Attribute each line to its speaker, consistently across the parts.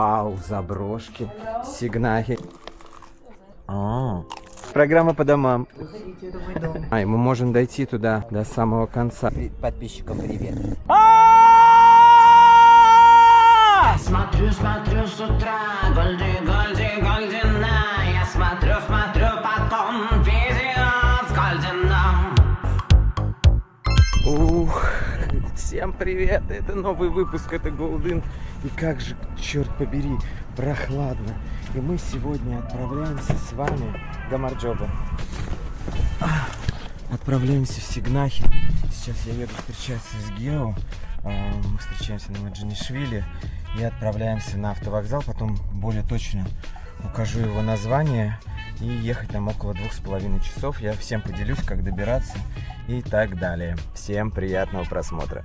Speaker 1: Вау, заброшки, сигнахи. Программа по домам. И мы можем дойти туда до самого конца.
Speaker 2: Подписчикам привет.
Speaker 3: Смотрю с утра, Гольдина. Я смотрю, потом видео с Гольдином.
Speaker 1: Ух, всем привет, это новый выпуск, это Golden. И как же, черт побери, прохладно. И мы сегодня отправляемся с вами до Гамарджоба. Отправляемся в Сигнахи. Сейчас я еду встречаться с Гео. Мы встречаемся на Маджанишвили и отправляемся на автовокзал. Потом более точно укажу его название. И ехать нам около 2,5 часов. Я всем поделюсь, как добираться и так далее. Всем приятного просмотра.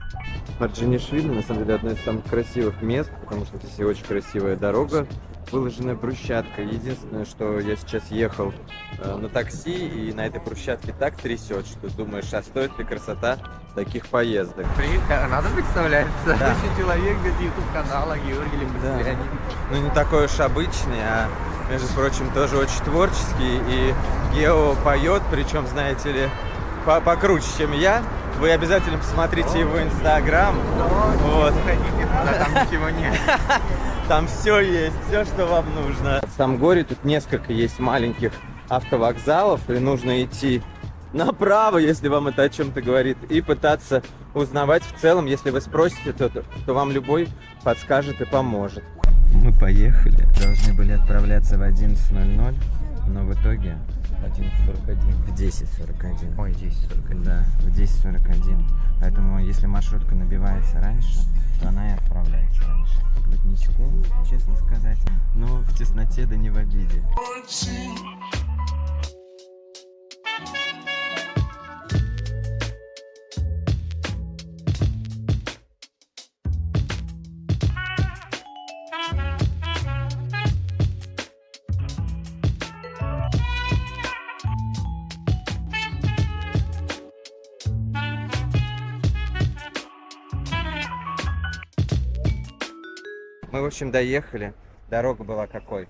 Speaker 1: Маджанишвили, на самом деле, одно из самых красивых мест, потому что здесь очень красивая дорога, выложенная брусчаткой. Единственное, что я сейчас ехал на такси, и на этой брусчатке так трясет, что думаешь, а стоит ли красота таких поездок?
Speaker 2: Привет, надо представляется.
Speaker 1: Да.
Speaker 2: Человек без YouTube-канала Георгий Лимбастрянин.
Speaker 1: Ну, не такой уж обычный, а, между прочим, тоже очень творческий. И Гео поет, причем, знаете ли, покруче, чем я. Вы обязательно посмотрите его инстаграм. Вот.
Speaker 2: Заходите, там ничего нет.
Speaker 1: Там все есть, все, что вам нужно. В Самгоре тут несколько есть маленьких автовокзалов, и нужно идти направо, если вам это о чем-то говорит, и пытаться узнавать в целом. Если вы спросите, то вам любой подскажет и поможет. Мы поехали, должны были отправляться в 11:00, но в итоге
Speaker 2: 11:41.
Speaker 1: в 10:41.
Speaker 2: Ой, 10:41.
Speaker 1: Да, в 10:41. Поэтому, если маршрутка набивается раньше, то она и отправляется раньше. Плотничку, честно сказать, но в тесноте да не в обиде. Мы, в общем, доехали. Дорога была какой?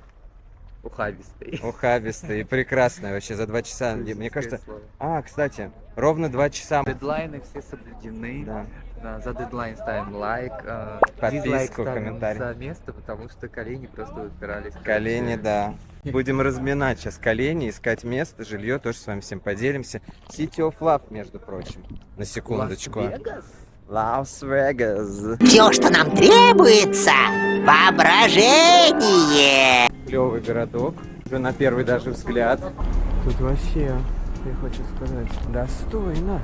Speaker 2: Ухабистый.
Speaker 1: Ухабистая и прекрасная вообще за 2 часа. Мне кажется... Кстати, ровно 2 часа.
Speaker 2: Дедлайны все соблюдены.
Speaker 1: Да.
Speaker 2: Да, за дедлайн ставим лайк.
Speaker 1: Подписку,
Speaker 2: дизлайк ставим
Speaker 1: комментарий.
Speaker 2: за место, потому что колени просто упирались.
Speaker 1: Колени, да. Будем разминать сейчас колени, искать место, жилье, тоже с вами всем поделимся. City of Love, между прочим. На секундочку. Лас-Вегас.
Speaker 4: Все, что нам требуется, воображение.
Speaker 1: Клевый городок. Уже на первый даже взгляд. Тут вообще, я хочу сказать, достойно.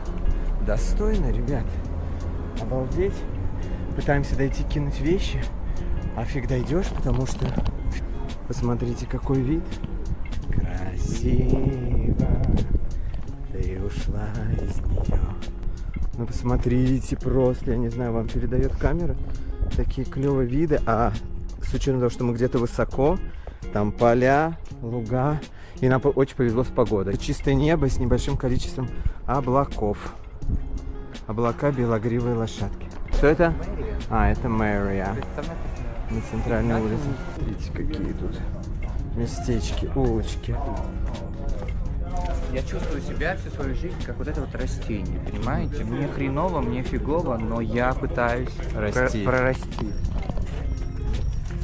Speaker 1: Достойно, ребят. Обалдеть. Пытаемся дойти, кинуть вещи. А фиг дойдешь, потому что... Посмотрите, какой вид. Красиво. Ты ушла из нее. Ну, посмотрите просто. Я не знаю, вам передает камера. Такие клевые виды. А с учетом того, что мы где-то высоко, там поля, луга. И нам очень повезло с погодой. Чистое небо с небольшим количеством облаков. Облака белогривые лошадки. Что это? Это Мэрия. На центральной улице. Смотрите, какие тут местечки, улочки.
Speaker 2: Я чувствую себя всю свою жизнь как вот это вот растение, понимаете? Мне хреново, мне фигово, но я пытаюсь прорасти.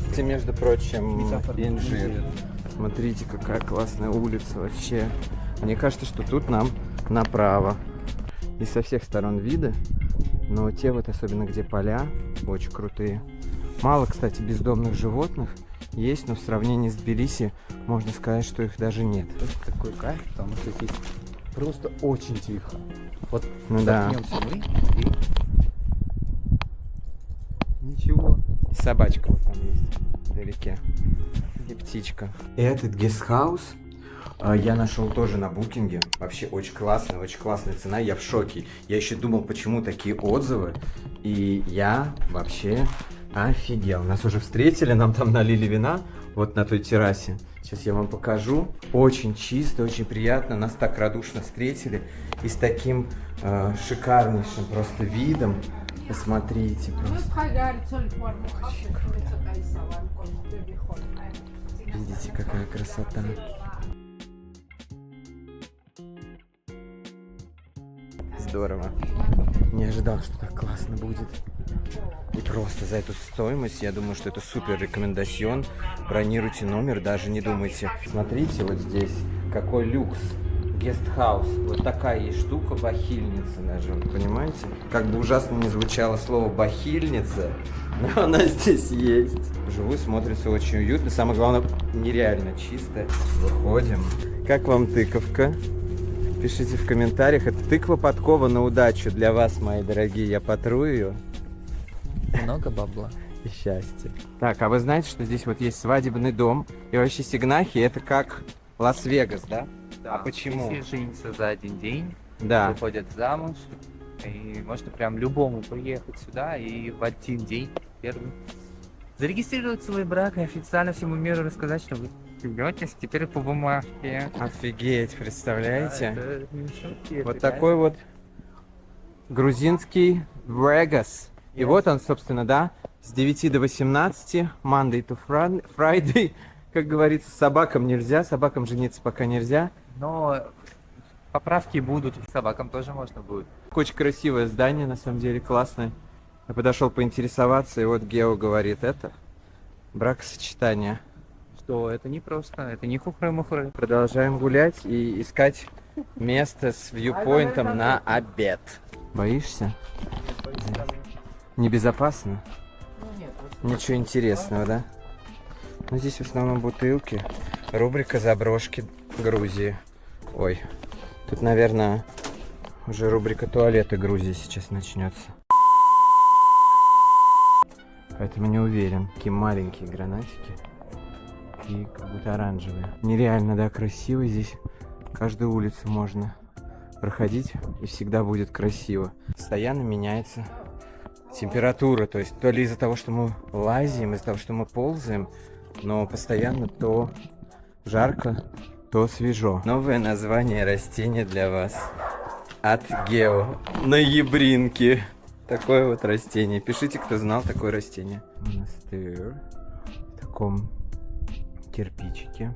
Speaker 1: Это, между прочим, инжир. Смотрите, какая классная улица вообще. Мне кажется, что тут нам направо. И со всех сторон виды, но те вот, особенно где поля, очень крутые. Мало, кстати, бездомных животных есть, но в сравнении с Тбилиси можно сказать, что их даже нет.
Speaker 2: Это такой кайф, потому что здесь просто очень тихо. Вот
Speaker 1: Ну да.
Speaker 2: заткнемся мы и... Ничего.
Speaker 1: И собачка вот там есть вдалеке. И птичка. Этот гестхаус я нашел тоже на букинге. Вообще очень классная цена. Я в шоке. Я еще думал, почему такие отзывы. И я вообще офигел. Нас уже встретили, нам там налили вина. Вот на той террасе. Сейчас я вам покажу. Очень чисто, очень приятно. Нас так радушно встретили. И с таким шикарнейшим просто видом. Посмотрите просто. Видите, какая красота. Здорово. Не ожидал, что так классно будет. И просто за эту стоимость, я думаю, что это супер рекомендацион. Бронируйте номер, даже не думайте. Смотрите, вот здесь какой люкс. Гестхаус. Вот такая есть штука, бахильница даже, вот, понимаете? Как бы ужасно не звучало слово бахильница, но она здесь есть. Вживую смотрится очень уютно. Самое главное, нереально чисто. Выходим. Как вам тыковка? Пишите в комментариях. Это тыква подкова на удачу для вас, мои дорогие. Я потру ее.
Speaker 2: Много бабла.
Speaker 1: И счастье. Так, а вы знаете, что здесь вот есть свадебный дом? И вообще Сигнахи это как Лас-Вегас, да?
Speaker 2: Да.
Speaker 1: А почему?
Speaker 2: Все женятся за один день,
Speaker 1: Да.
Speaker 2: выходят замуж, и можно прям любому приехать сюда и в один день первый зарегистрировать свой брак и официально всему миру рассказать, что вы живетесь теперь по бумажке.
Speaker 1: Офигеть, представляете?
Speaker 2: Да, это не шутки,
Speaker 1: Вот
Speaker 2: это
Speaker 1: такой вот грузинский Вегас. И вот он, собственно, да, с 9 до 18, Monday to Friday. Как говорится, собакам нельзя, собакам жениться пока нельзя.
Speaker 2: Но поправки будут, собакам тоже можно будет.
Speaker 1: Очень красивое здание, на самом деле, классное. Я подошел поинтересоваться, и вот Гео говорит, это бракосочетание.
Speaker 2: Что это не просто, это не хухры-мухры.
Speaker 1: Продолжаем гулять и искать место с вьюпоинтом на обед. Боишься? Небезопасно? Ничего интересного, да? Ну, здесь в основном бутылки. Рубрика «Заброшки Грузии». Ой, тут, наверное, уже рубрика «Туалеты Грузии» сейчас начнется. Поэтому не уверен. Такие маленькие гранатики. И как будто оранжевые. Нереально, да, красиво здесь. Каждую улицу можно проходить, и всегда будет красиво. Постоянно меняется температура. То есть то ли из-за того, что мы лазим, из-за того, что мы ползаем, но постоянно то жарко, то свежо. Новое название растения для вас от Гео. Ноябринки. Такое вот растение. Пишите, кто знал такое растение. Монастырь. В таком кирпичике.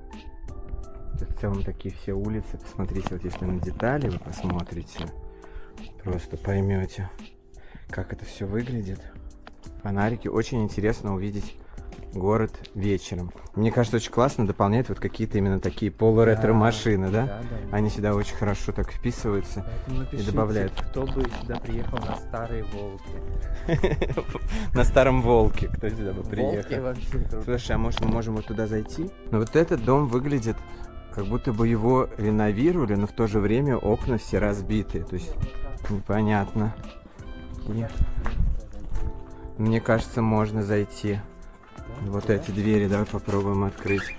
Speaker 1: Это в целом такие все улицы. Посмотрите, вот если на детали вы посмотрите, просто поймете, как это все выглядит. Фонарики. Очень интересно увидеть город вечером. Мне кажется, очень классно дополняет вот какие-то именно такие полуретро-машины, да? Они сюда очень хорошо так вписываются.
Speaker 2: Напишите,
Speaker 1: и добавляют.
Speaker 2: кто бы сюда приехал на старые волки.
Speaker 1: На старом волке. Кто сюда бы
Speaker 2: Волки
Speaker 1: приехал?
Speaker 2: вообще круто.
Speaker 1: Слушай, а может мы можем вот туда зайти? Но вот этот дом выглядит, как будто бы его реновировали, но в то же время окна все разбитые. То есть непонятно. И мне кажется, можно зайти. Вот эти двери, давай попробуем открыть.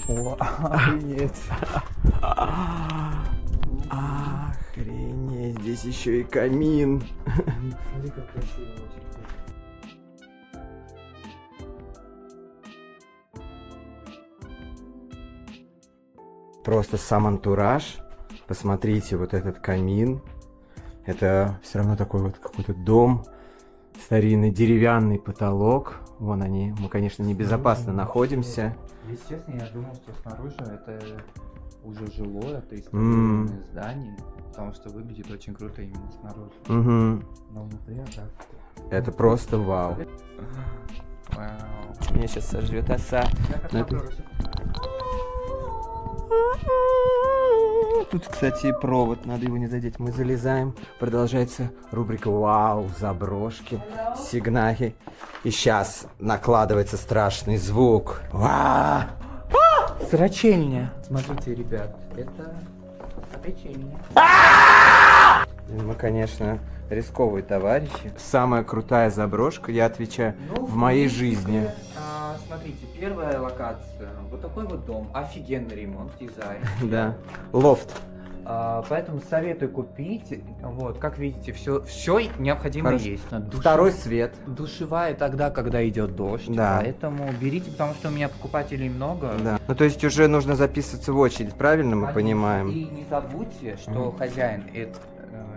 Speaker 2: О, охренеть.
Speaker 1: Охренеть, здесь еще и камин.
Speaker 2: Смотри, как красиво очень.
Speaker 1: Просто сам антураж. Посмотрите, вот этот камин. Это все равно такой вот какой-то дом. Старинный деревянный потолок. Вон они. Мы, конечно, небезопасно находимся.
Speaker 2: Если честно, я думал, что снаружи это уже жилое, это историческое здание, потому что выглядит очень круто именно снаружи.
Speaker 1: Угу.
Speaker 2: Но внутри так.
Speaker 1: Это просто вау.
Speaker 2: Вау.
Speaker 1: Меня сейчас сожрет оса. Но это- Тут, кстати, и провод, надо его не задеть. Мы залезаем, продолжается рубрика «Вау, заброшки, сигнахи». И сейчас накладывается страшный звук. Вау!
Speaker 2: Срачельня. Смотрите, ребят, это срачельня.
Speaker 1: Мы, конечно, рисковые товарищи. Самая крутая заброшка, я отвечаю, в моей жизни.
Speaker 2: Смотрите, первая локация. Вот такой вот дом. Офигенный ремонт, дизайн.
Speaker 1: Да. Лофт.
Speaker 2: Поэтому советую купить. Вот, как видите, все необходимое
Speaker 1: Хорошо.
Speaker 2: есть.
Speaker 1: Второй свет.
Speaker 2: Душевая тогда, когда идет дождь.
Speaker 1: Да.
Speaker 2: Поэтому берите, потому что у меня покупателей много.
Speaker 1: Да. Ну, то есть уже нужно записываться в очередь, правильно мы
Speaker 2: Конечно.
Speaker 1: понимаем?
Speaker 2: И не забудьте, что хозяин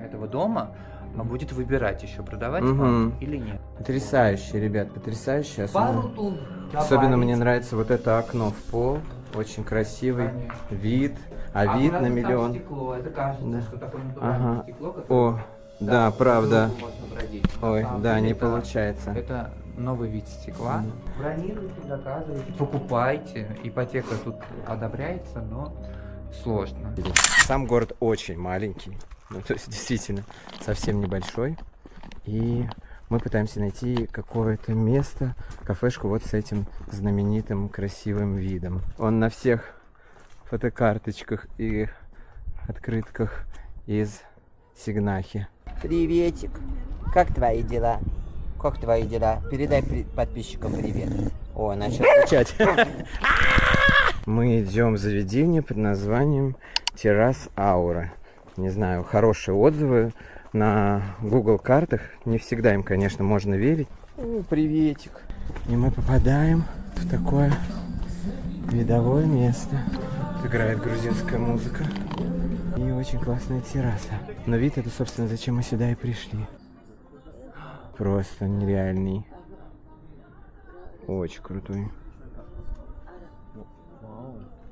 Speaker 2: этого дома а будет выбирать еще, продавать
Speaker 1: Мгм.
Speaker 2: вам или нет.
Speaker 1: Потрясающе, ребят, потрясающе.
Speaker 2: Пару тун
Speaker 1: Особенно мне
Speaker 2: добавить.
Speaker 1: нравится вот это окно в пол. Очень красивый
Speaker 2: Конечно.
Speaker 1: вид. А вид
Speaker 2: главное,
Speaker 1: на
Speaker 2: там
Speaker 1: миллион.
Speaker 2: стекло, это кажется,
Speaker 1: Да.
Speaker 2: что такое натуральное
Speaker 1: Ага.
Speaker 2: стекло, которое
Speaker 1: О, да,
Speaker 2: по
Speaker 1: правда.
Speaker 2: кругу можно бродить. На
Speaker 1: Ой,
Speaker 2: самом
Speaker 1: да,
Speaker 2: деле
Speaker 1: не
Speaker 2: это-
Speaker 1: получается.
Speaker 2: Это новый вид стекла. Бронируйте, заказывайте, покупайте. Ипотека тут одобряется, но сложно.
Speaker 1: Сам город очень маленький. Ну, то есть, действительно, совсем небольшой. И мы пытаемся найти какое-то место, кафешку вот с этим знаменитым красивым видом. Он на всех фотокарточках и открытках из Сигнахи.
Speaker 4: Приветик. Как твои дела? Как твои дела? Передай подписчикам привет.
Speaker 1: О, начал кричать. Мы идем в заведение под названием Террас Аура. Не знаю, хорошие отзывы на Google картах. Не всегда им, конечно, можно верить. О, приветик. И мы попадаем в такое видовое место. Тут играет грузинская музыка. И очень классная терраса. Но вид это, собственно, зачем мы сюда и пришли. Просто нереальный. Очень крутой.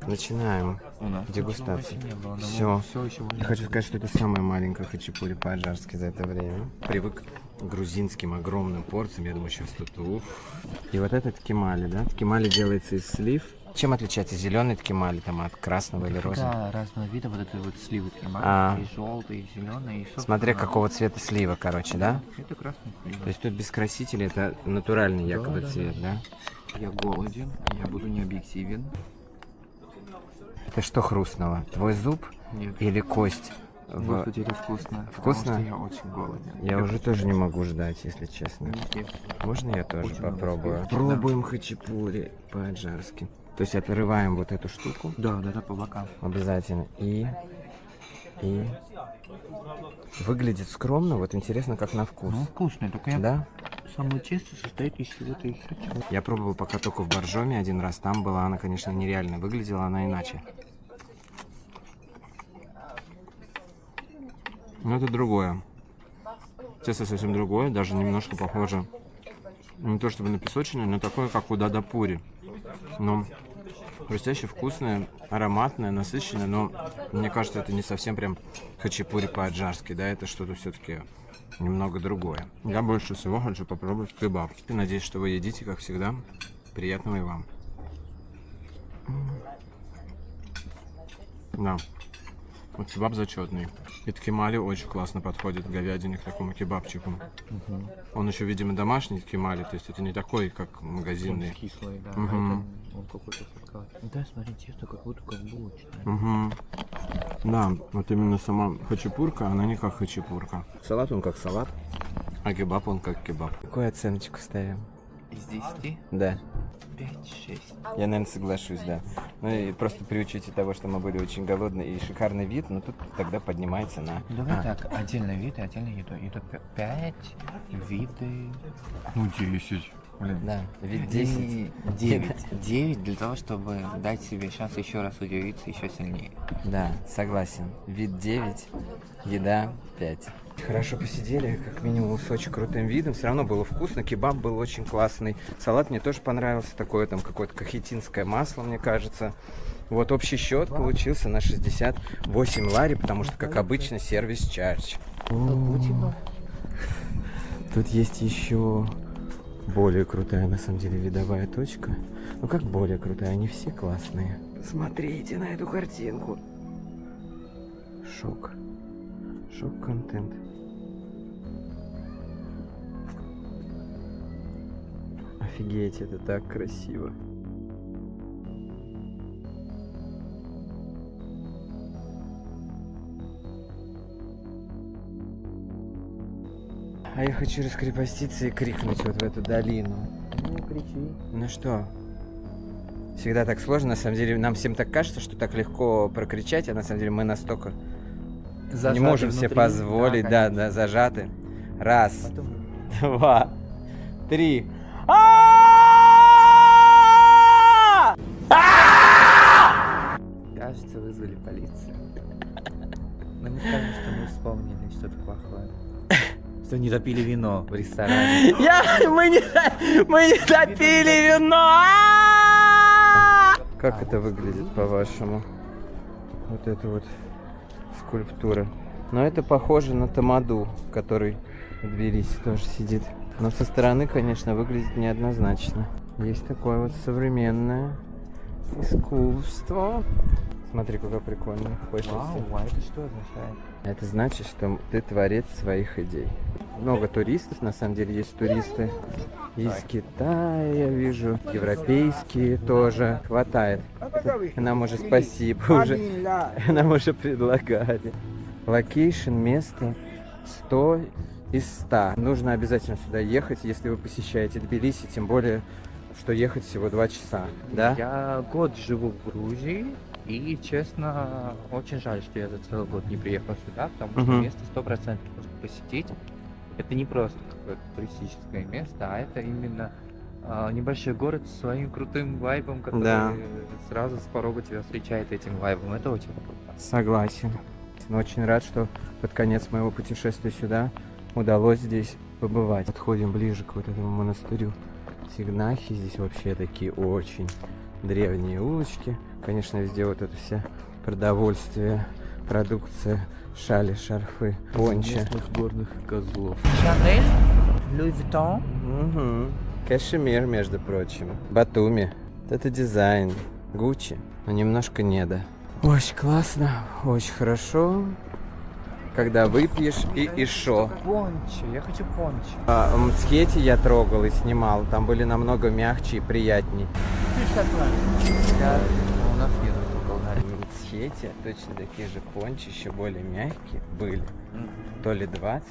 Speaker 1: Начинаем
Speaker 2: У нас
Speaker 1: дегустацию.
Speaker 2: ничего больше не было, но
Speaker 1: Все.
Speaker 2: всё еще
Speaker 1: Я хочу сказать, что это самая маленькая хачапури по-аджарски за это время. Привык к грузинским огромным порциям. Я думаю, сейчас тут уф. И вот этот ткемали, да? Ткемали делается из слив. Чем отличается зеленый ткемали там от красного или розового?
Speaker 2: Да, разного вида, вот это вот сливы
Speaker 1: А.
Speaker 2: и желтый, и зеленый, и собственно,
Speaker 1: Смотря какого цвета слива, короче, да?
Speaker 2: Это красный слив.
Speaker 1: То есть тут без красителей это натуральный якобы
Speaker 2: да,
Speaker 1: цвет, да?
Speaker 2: Я голоден, я буду не объективен.
Speaker 1: Это что хрустнуло? Твой зуб
Speaker 2: Нет,
Speaker 1: или кость?
Speaker 2: вы хотели вкусно.
Speaker 1: Вкусно?
Speaker 2: Потому что я очень голоден.
Speaker 1: Я уже тоже не могу ждать, если честно.
Speaker 2: Нет.
Speaker 1: Можно я тоже
Speaker 2: Очень много
Speaker 1: попробую?
Speaker 2: слив.
Speaker 1: Пробуем хачапури по-аджарски. То есть отрываем вот эту штуку
Speaker 2: Да, по бокам.
Speaker 1: обязательно и выглядит скромно. Вот интересно, как на вкус.
Speaker 2: Ну, вкусный, только я
Speaker 1: Да?
Speaker 2: самое тесто состоит из чего-то еще.
Speaker 1: Я пробовал пока только в Боржоме один раз. Там была она, конечно, нереальная. Выглядела она иначе. Но это другое. Тесто совсем другое, даже немножко похоже. Не то чтобы на песочное, но такое, как у дадапури. Но хрустяще, вкусное, ароматное, насыщенное. Но мне кажется, это не совсем прям хачапури по-аджарски. Да, это что-то все-таки немного другое. Я больше всего хочу попробовать кебаб. И надеюсь, что вы едите, как всегда. Приятного и вам. Да. Вот кебаб зачетный. И ткемали очень классно подходит к говядине, к такому кебабчику. Он еще, видимо, домашний ткемали, то есть это не такой, как магазинный.
Speaker 2: Кислый, да.
Speaker 1: Мгм.
Speaker 2: Он какой-то сладковатый. Да, смотри, тесто как будто как булочное.
Speaker 1: Угу. Да, вот именно сама хачапурка, она не как хачапурка. Салат он как салат, а кебаб он как кебаб. Какую оценочку ставим?
Speaker 2: Из 10?
Speaker 1: Да.
Speaker 2: 5-6.
Speaker 1: Я, наверное, соглашусь, да. Ну и просто при учете того, что мы были очень голодные и шикарный вид, но тут тогда поднимается на...
Speaker 2: Давай так, отдельный вид и отдельно еду. И тут 5 виды. Ну, 10. Блин.
Speaker 1: Да, вид 10.
Speaker 2: 9 для того, чтобы дать себе шанс еще раз удивиться еще сильнее.
Speaker 1: Да, согласен. Вид 9, еда 5. Хорошо посидели, как минимум с очень крутым видом. Все равно было вкусно, кебаб был очень классный. Салат мне тоже понравился, такое там какое-то кахетинское масло, мне кажется. Вот общий счет получился на 68 лари, потому что, как обычно, сервис чардж. Тут есть еще более крутая, на самом деле, видовая точка. Ну как более крутая, они все классные. Смотрите на эту картинку. Шок. Шок-контент. Офигеть, это так красиво. А я хочу раскрепоститься и крикнуть вот в эту долину.
Speaker 2: Ну, кричи.
Speaker 1: Ну что? Всегда так сложно, на самом деле нам всем так кажется, что так легко прокричать, а на самом деле мы настолько не можем себе позволить, да, зажаты. Раз, два, три.
Speaker 2: Кажется, вызвали полицию. Но мы скажем, что мы вспомнили что-то плохое. Что не допили вино в ресторане.
Speaker 1: Мы не допили вино! Как это выглядит, по-вашему? Вот эта вот скульптура. Но это похоже на тамаду, который в Тбилиси тоже сидит. Но со стороны, конечно, выглядит неоднозначно. Есть такое вот современное искусство. Смотри, какое прикольное.
Speaker 2: Вау, а это что означает?
Speaker 1: Это значит, что ты творец своих идей. Много туристов, на самом деле есть туристы из Китая, я вижу, европейские тоже. Хватает. Нам уже спасибо, уже, нам уже предлагали. Локейшн, место 100 из 100. Нужно обязательно сюда ехать, если вы посещаете Тбилиси, тем более, что ехать всего 2 часа, да?
Speaker 2: Я год живу в Грузии, и, честно, очень жаль, что я за целый год не приехал сюда, потому что
Speaker 1: Мгм.
Speaker 2: место 100% можно посетить. Это не просто какое-то туристическое место, а это именно небольшой город с своим крутым вайбом, который
Speaker 1: Да.
Speaker 2: сразу с порога тебя встречает этим вайбом. Это очень круто.
Speaker 1: Согласен. Но очень рад, что под конец моего путешествия сюда удалось здесь побывать. Подходим ближе к вот этому монастырю Сигнахи. Здесь вообще такие очень древние улочки. Конечно, везде вот это все продовольствие, продукция, шали, шарфы, пончи.
Speaker 2: горных козлов. Шанель, Луи Виттон.
Speaker 1: Угу. Кашемир, между прочим. Батуми. Вот это дизайн. Гуччи. Но немножко не да. Очень классно, очень хорошо. Когда выпьешь и шо.
Speaker 2: Пончи, я хочу пончи.
Speaker 1: В Мцхете я трогал и снимал. Там были намного мягче и приятней.
Speaker 2: У нас нет столько.
Speaker 1: В Мцхете точно такие же пончи, еще более мягкие были. То ли 20,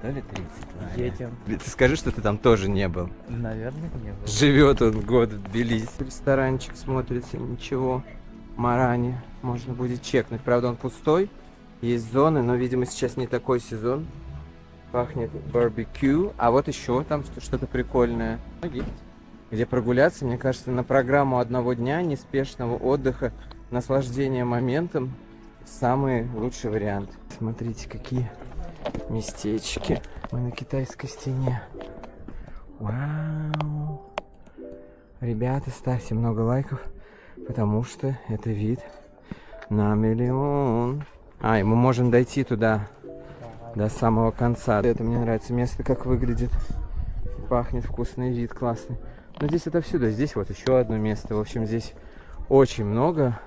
Speaker 1: то ли 30.
Speaker 2: Едем.
Speaker 1: Ты скажи, что ты там тоже не был.
Speaker 2: Наверное, не было.
Speaker 1: Живет он год в Тбилиси. Ресторанчик смотрится, ничего. Марани. Можно будет чекнуть. Правда, он пустой. Есть зоны, но, видимо, сейчас не такой сезон. Пахнет барбекю. А вот еще там что-то прикольное есть. Где прогуляться, мне кажется, на программу одного дня, неспешного отдыха, наслаждения моментом. Самый лучший вариант. Смотрите, какие местечки. Мы на китайской стене. Вау. Ребята, ставьте много лайков, потому что это вид на миллион. И мы можем дойти туда до самого конца. Это мне нравится место, как выглядит. Пахнет вкусный вид, классный. Но здесь отовсюду. Здесь вот еще одно место. В общем, здесь очень много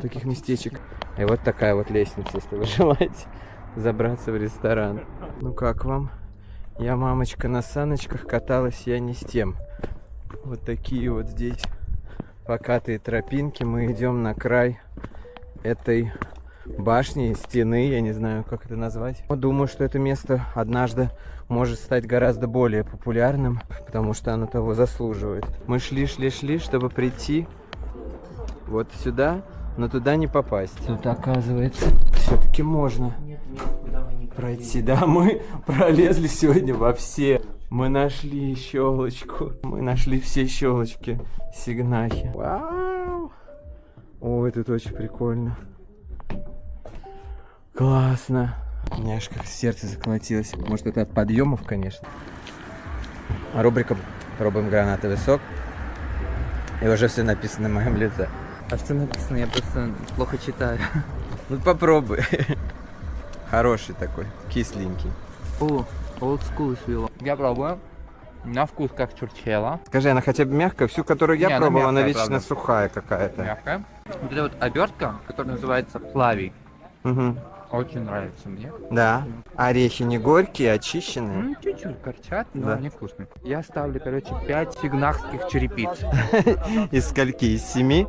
Speaker 1: таких местечек. И вот такая вот лестница, если вы желаете забраться в ресторан. Ну как вам? Я, мамочка, на саночках каталась, я не с тем. Вот такие вот здесь покатые тропинки. Мы идем на край этой башни, стены, я не знаю, как это назвать. Но думаю, что это место однажды может стать гораздо более популярным, потому что оно того заслуживает. Мы шли, чтобы прийти вот сюда, но туда не попасть. Тут, оказывается, все-таки можно пройти. Да, мы пролезли сегодня во все. Мы нашли щелочку. Мы нашли все щелочки Сигнахи. Вау! Ой, тут очень прикольно. Классно. У меня аж как сердце заколотилось. Может, это от подъемов, конечно. Рубрика «Пробуем гранатовый сок». И уже все написано на моем лице.
Speaker 2: А что написано? Я просто плохо читаю.
Speaker 1: Ну попробуй. Хороший такой, кисленький.
Speaker 2: О, old school свело. Я пробую. На вкус как чурчхела.
Speaker 1: Скажи, она хотя бы мягкая? Всю, которую я
Speaker 2: Не, она
Speaker 1: пробовал, она
Speaker 2: мягкая,
Speaker 1: вечно
Speaker 2: правда.
Speaker 1: сухая какая-то.
Speaker 2: Мягкая. Вот эта вот обертка, которая называется плавий,
Speaker 1: Угу.
Speaker 2: очень нравится мне.
Speaker 1: Да. Орехи не горькие, очищенные.
Speaker 2: Чуть-чуть горчат, но
Speaker 1: Да.
Speaker 2: они вкусные. Я ставлю, 5 сигнахских черепиц.
Speaker 1: Из скольки? Из 7?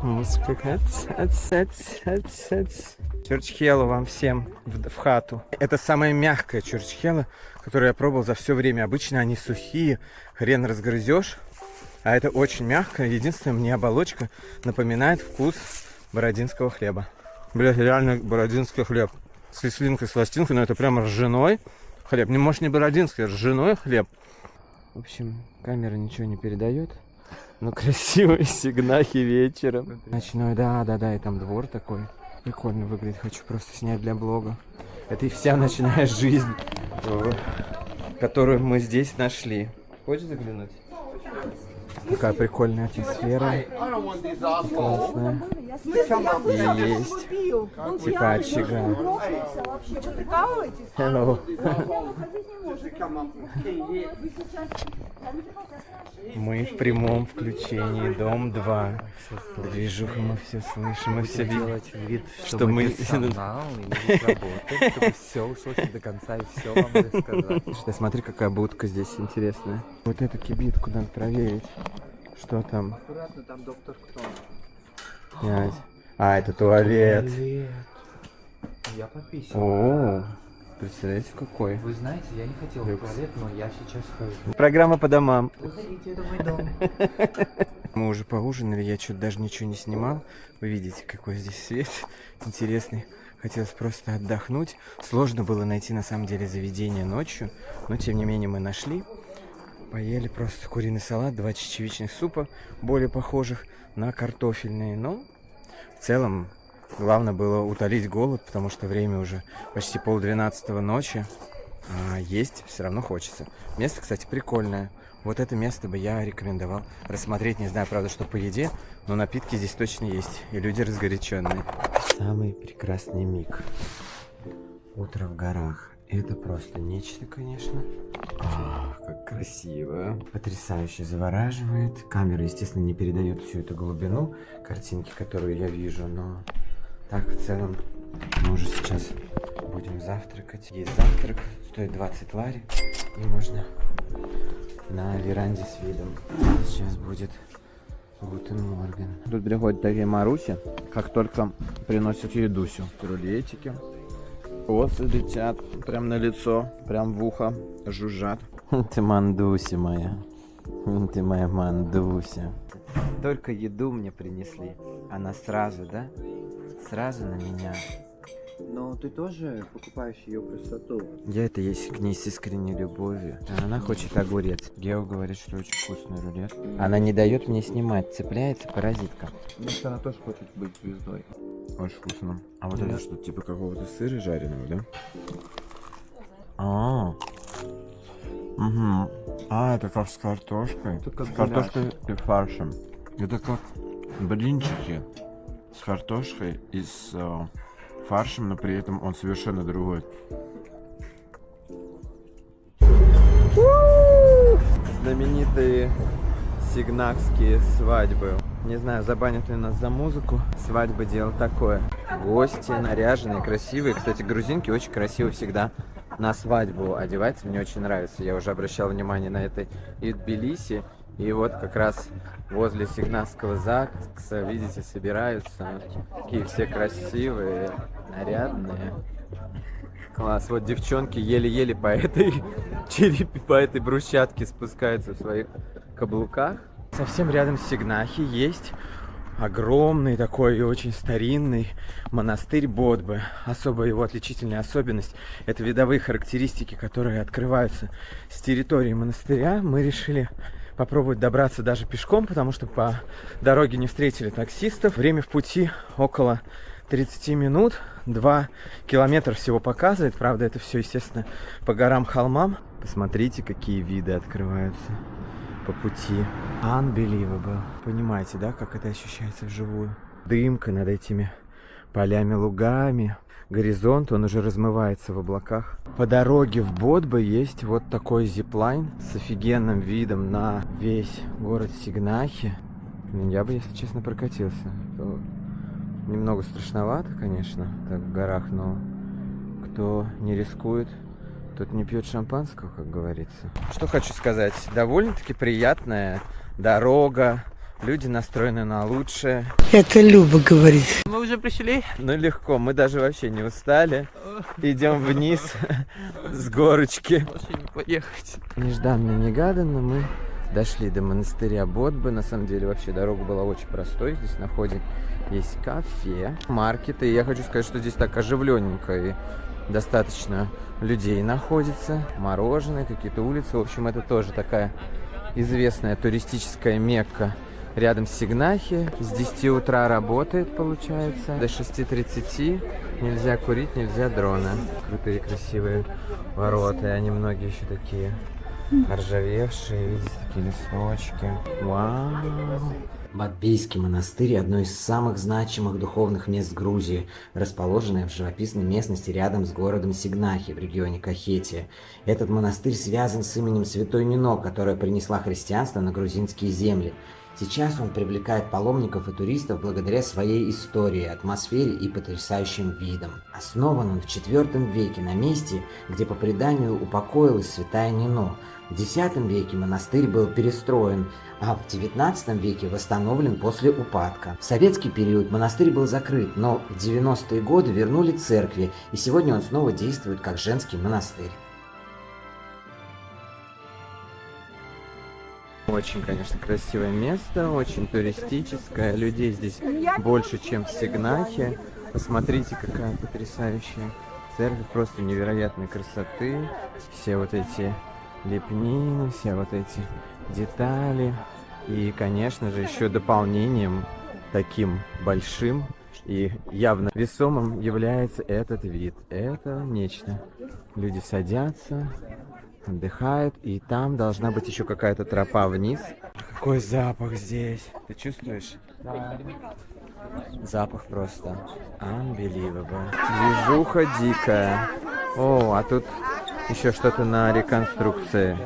Speaker 1: Музыка. Чурчхелу вам всем в хату. Это самая мягкая чурчхела, которую я пробовал за все время. Обычно они сухие, хрен разгрызешь. А это очень мягкая. Единственное, мне оболочка напоминает вкус бородинского хлеба. Блять, реально бородинский хлеб. С кислинкой, с ластинкой, но это прямо ржаной хлеб. Не, может, не бородинский, а ржаной хлеб. В общем, камера ничего не передает. Но красивые Сигнахи вечером. Ночной, да, и там двор такой. прикольно выглядит. Хочу просто снять для блога. Это и вся ночная жизнь, которую мы здесь нашли. Хочешь заглянуть? Такая прикольная атмосфера. Классная. И есть типа очага. Hello. Мы в прямом включении. Дом 2. Движуха, мы все слышим, мы все видим.
Speaker 2: Вид,
Speaker 1: что мы
Speaker 2: профессионал, и мы здесь работаем, чтобы все услышать до конца и все вам рассказать.
Speaker 1: Смотри, какая будка здесь интересная. Вот эту кибитку надо проверить. Что там?
Speaker 2: Аккуратно, там доктор кто?
Speaker 1: Снять. А, это туалет.
Speaker 2: Я подписывал.
Speaker 1: О, представляете, какой?
Speaker 2: Вы знаете, я не хотел в туалет, но я сейчас хожу.
Speaker 1: Программа по домам.
Speaker 2: Заходите, это мой дом.
Speaker 1: Мы уже поужинали, я что-то даже ничего не снимал. Вы видите, какой здесь свет интересный. Хотелось просто отдохнуть. Сложно было найти на самом деле заведение ночью, но тем не менее мы нашли. Поели просто куриный салат, 2 чечевичных супа, более похожих на картофельные. Но в целом главное было утолить голод, потому что время уже почти 11:30 ночи. А есть все равно хочется. Место, кстати, прикольное. Вот это место бы я рекомендовал рассмотреть. Не знаю, правда, что по еде, но напитки здесь точно есть. И люди разгоряченные. Самый прекрасный миг. Утро в горах. Это просто нечто, конечно. Как красиво. Потрясающе завораживает. Камера, естественно, не передает всю эту глубину картинки, которую я вижу, но так в целом мы уже сейчас будем завтракать. Есть завтрак, стоит 20 лари, и можно на веранде с видом. Сейчас будет Гутен Морген. Тут приходят такие Маруси, как только приносят едусю. Рулетики. Осы летят прям на лицо, прям в ухо, жужжат. Ты Мандуся моя. Ты моя Мандуся. Только еду мне принесли. Она сразу, да? Сразу на меня.
Speaker 2: Но ты тоже покупаешь ее красоту.
Speaker 1: Я это есть к ней с искренней любовью. Она хочет огурец. Гео говорит, что очень вкусный рулет. Она не дает мне снимать, цепляется паразитка.
Speaker 2: Может, она тоже хочет быть звездой.
Speaker 1: Очень вкусно. А вот это что, типа какого-то сыра жареного, да? Угу. Это как с картошкой.
Speaker 2: Только
Speaker 1: с картошкой и фаршем. Это как блинчики с картошкой и с фаршем, но при этом он совершенно другой. Знаменитые сигнакские свадьбы. Не знаю, забанят ли нас за музыку. Свадьба — дело такое. Гости наряженные, красивые. Кстати, грузинки очень красиво всегда на свадьбу одеваются. Мне очень нравится. Я уже обращал внимание на это и в Тбилиси. И вот как раз возле Сигнакского ЗАГСа, видите, собираются. Такие все красивые, нарядные. Класс. Вот девчонки еле-еле по этой черепе, по этой брусчатке спускаются в своих каблуках. Совсем рядом с Сигнахи есть огромный такой и очень старинный монастырь Бодбы. Особая его отличительная особенность — это видовые характеристики, которые открываются с территории монастыря. Мы решили попробовать добраться даже пешком, потому что по дороге не встретили таксистов. Время в пути около 30 минут. 2 километра всего показывает. Правда, это все, естественно, по горам, холмам. Посмотрите, какие виды открываются по пути. Unbelievable. Понимаете, да, как это ощущается вживую? Дымка над этими полями, лугами. Горизонт, он уже размывается в облаках. По дороге в Бодбе есть вот такой зиплайн с офигенным видом на весь город Сигнахи. Я бы, если честно, прокатился. То немного страшновато, конечно, так в горах, но кто не рискует, тот не пьет шампанского, как говорится. Что хочу сказать, довольно-таки приятная дорога, люди настроены на лучшее.
Speaker 5: Это Люба говорит.
Speaker 2: Мы уже пришли?
Speaker 1: Ну легко, мы даже вообще не устали. Идем вниз с горочки.
Speaker 2: Лучше не поехать.
Speaker 1: Нежданно-негаданно мы дошли до монастыря Бодбы. На самом деле вообще дорога была очень простой. Здесь на входе есть кафе, маркеты. И я хочу сказать, что здесь так оживленненько и достаточно людей находится. Мороженое, какие-то улицы. В общем, это тоже такая известная туристическая Мекка рядом с Сигнахи. С 10 утра работает, получается. До 6:30 нельзя курить, нельзя дрона. Крутые, красивые ворота. И они многие еще такие ржавевшие. Видите, такие листочки. Вау!
Speaker 5: Бадбейский монастырь – одно из самых значимых духовных мест Грузии, расположенное в живописной местности рядом с городом Сигнахи в регионе Кахетия. Этот монастырь связан с именем святой Нино, которая принесла христианство на грузинские земли. Сейчас он привлекает паломников и туристов благодаря своей истории, атмосфере и потрясающим видам. Основан он в IV веке на месте, где по преданию упокоилась святая Нино. В X веке монастырь был перестроен, а в XIX веке восстановлен после упадка. В советский период монастырь был закрыт, но в 90-е годы вернули церкви, и сегодня он снова действует как женский монастырь.
Speaker 1: Очень, конечно, красивое место, очень туристическое. Людей здесь больше, чем в Сигнахе. Посмотрите, какая потрясающая церковь, просто невероятной красоты. Все вот эти лепнины, все вот эти детали. И, конечно же, еще дополнением таким большим и явно весомым является этот вид. Это нечто. Люди садятся, отдыхают, и там должна быть еще какая-то тропа вниз. Какой запах здесь! Ты чувствуешь? Да. Запах просто unbelievable. Движуха дикая. О, а тут еще что-то на реконструкции.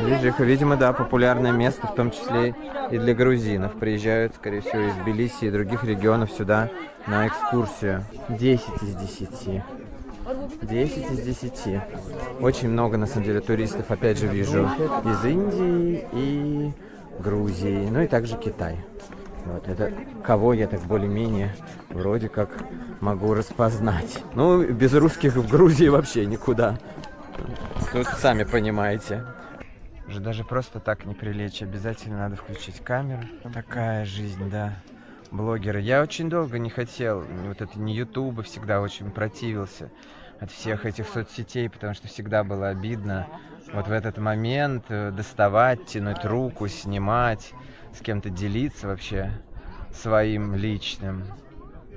Speaker 1: Движуха, видимо, да, популярное место, в том числе и для грузинов. Приезжают, скорее всего, из Тбилиси и других регионов сюда на экскурсию. 10 из 10. 10 из 10. Очень много, на самом деле, туристов, опять же, вижу из Индии и Грузии, ну и также Китай. Вот это кого я так более-менее вроде как могу распознать. Ну, без русских в Грузии вообще никуда. Тут сами понимаете. Уже даже просто так не прилечь. Обязательно надо включить камеру. Такая жизнь, да. Блогеры. Я очень долго не хотел, вот это не Ютуба, всегда очень противился от всех этих соцсетей, потому что всегда было обидно вот в этот момент доставать, тянуть руку, снимать, с кем-то делиться вообще своим личным.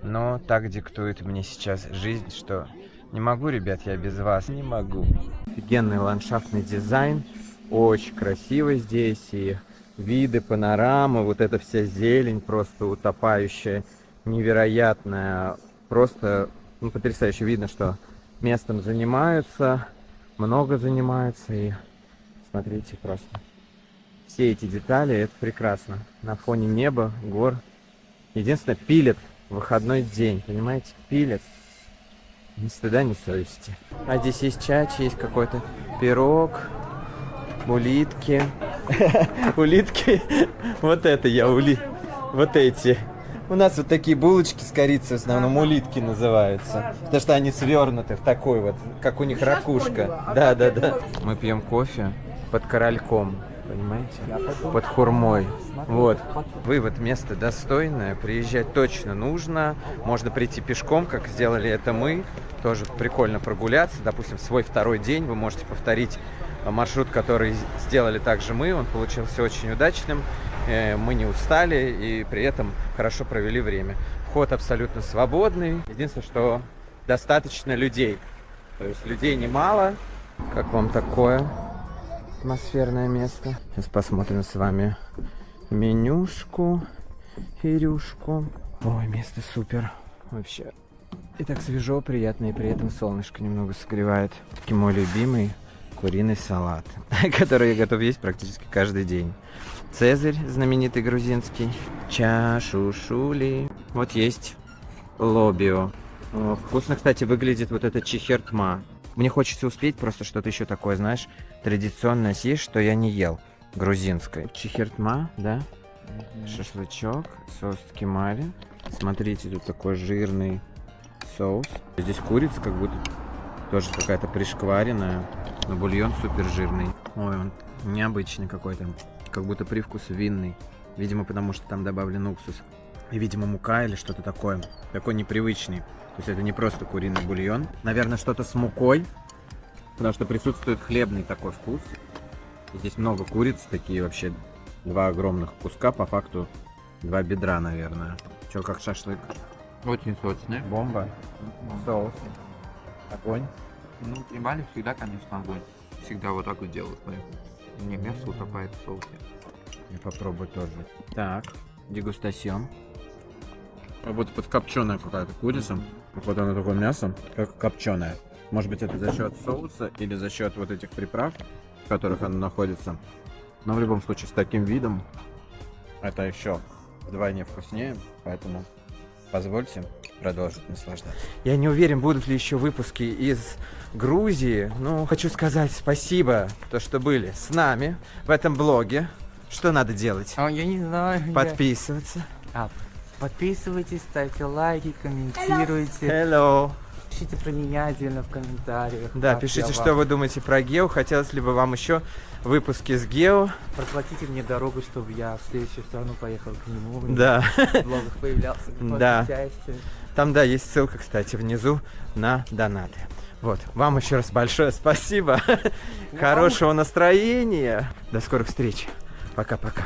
Speaker 1: Но так диктует мне сейчас жизнь, что не могу, ребят, я без вас не могу. Офигенный ландшафтный дизайн, очень красиво здесь, и виды, панорамы, вот эта вся зелень просто утопающая, невероятная, просто потрясающе. Видно, что местом занимаются, много занимаются, и смотрите просто. Все эти детали, это прекрасно. На фоне неба, гор. Единственное, пилят в выходной день, понимаете, пилят. Ни стыда, ни совести. А здесь есть чачи, есть какой-то пирог, улитки. Улитки. Вот это я вот эти. У нас вот такие булочки с корицей в основном улитки называются. Потому что они свернуты в такой вот, как у них ракушка. Да. Мы пьем кофе под корольком. Понимаете? Под хурмой. Вот. Вывод: место достойное, приезжать точно нужно. Можно прийти пешком, как сделали это мы. Тоже прикольно прогуляться. Допустим, в свой второй день вы можете повторить маршрут, который сделали также мы. Он получился очень удачным. Мы не устали и при этом хорошо провели время. Вход абсолютно свободный. Единственное, что достаточно людей. То есть людей немало. Как вам такое атмосферное место? Сейчас посмотрим с вами менюшку, Ирюшку. Ой, место супер. Вообще. И так свежо, приятно, и при этом солнышко немного согревает. И мой любимый куриный салат, который я готов есть практически каждый день. Цезарь, знаменитый грузинский. Чашушули. Вот есть лобио. Вкусно, кстати, выглядит вот это чихертма. Мне хочется успеть просто что-то еще такое, знаешь, традиционное съесть, что я не ел. Грузинское. Чихертма, да? Шашлычок, соус кемари. Смотрите, тут такой жирный соус. Здесь курица как будто тоже какая-то пришкваренная, но бульон супер жирный. Ой, он необычный какой-то, как будто привкус винный. Видимо, потому что там добавлен уксус. И, видимо, мука или что-то такое. Такой непривычный. То есть это не просто куриный бульон. Наверное, что-то с мукой, потому что присутствует хлебный такой вкус. И здесь много куриц, такие вообще Два огромных куска, по факту 2 бедра, наверное. Чё, как шашлык?
Speaker 2: Очень сочный.
Speaker 1: Бомба. Соус. Огонь.
Speaker 2: Ну, при Бали всегда, конечно, огонь. Всегда вот так вот делают. Не мясо утопает в соусе.
Speaker 1: Я попробую тоже. Так, дегустасьон. Как будто подкопченая какая-то курица. Вот оно такое мясо, как копченое. Может быть, это за счет соуса или за счет вот этих приправ, в которых оно находится. Но в любом случае, с таким видом это еще вдвойне вкуснее, поэтому позвольте продолжить наслаждаться. Я не уверен, будут ли еще выпуски из Грузии. Ну, хочу сказать спасибо, то, что были с нами в этом блоге. Что надо делать?
Speaker 2: А, я не знаю.
Speaker 1: Подписываться.
Speaker 2: Подписывайтесь, ставьте лайки, комментируйте.
Speaker 1: Hello.
Speaker 2: Пишите про меня отдельно в комментариях.
Speaker 1: Да,
Speaker 2: как
Speaker 1: пишите,
Speaker 2: я
Speaker 1: что
Speaker 2: вам.
Speaker 1: вы думаете про Гео. Хотелось ли бы вам еще выпуски с Гео?
Speaker 2: Проплатите мне дорогу, чтобы я в следующую страну поехал к нему.
Speaker 1: Да.
Speaker 2: В блогах появлялся.
Speaker 1: Да.
Speaker 2: Чаще.
Speaker 1: Там, да, есть ссылка, кстати, внизу на донаты. Вот, вам еще раз большое спасибо. Хорошего настроения. До скорых встреч. Пока-пока.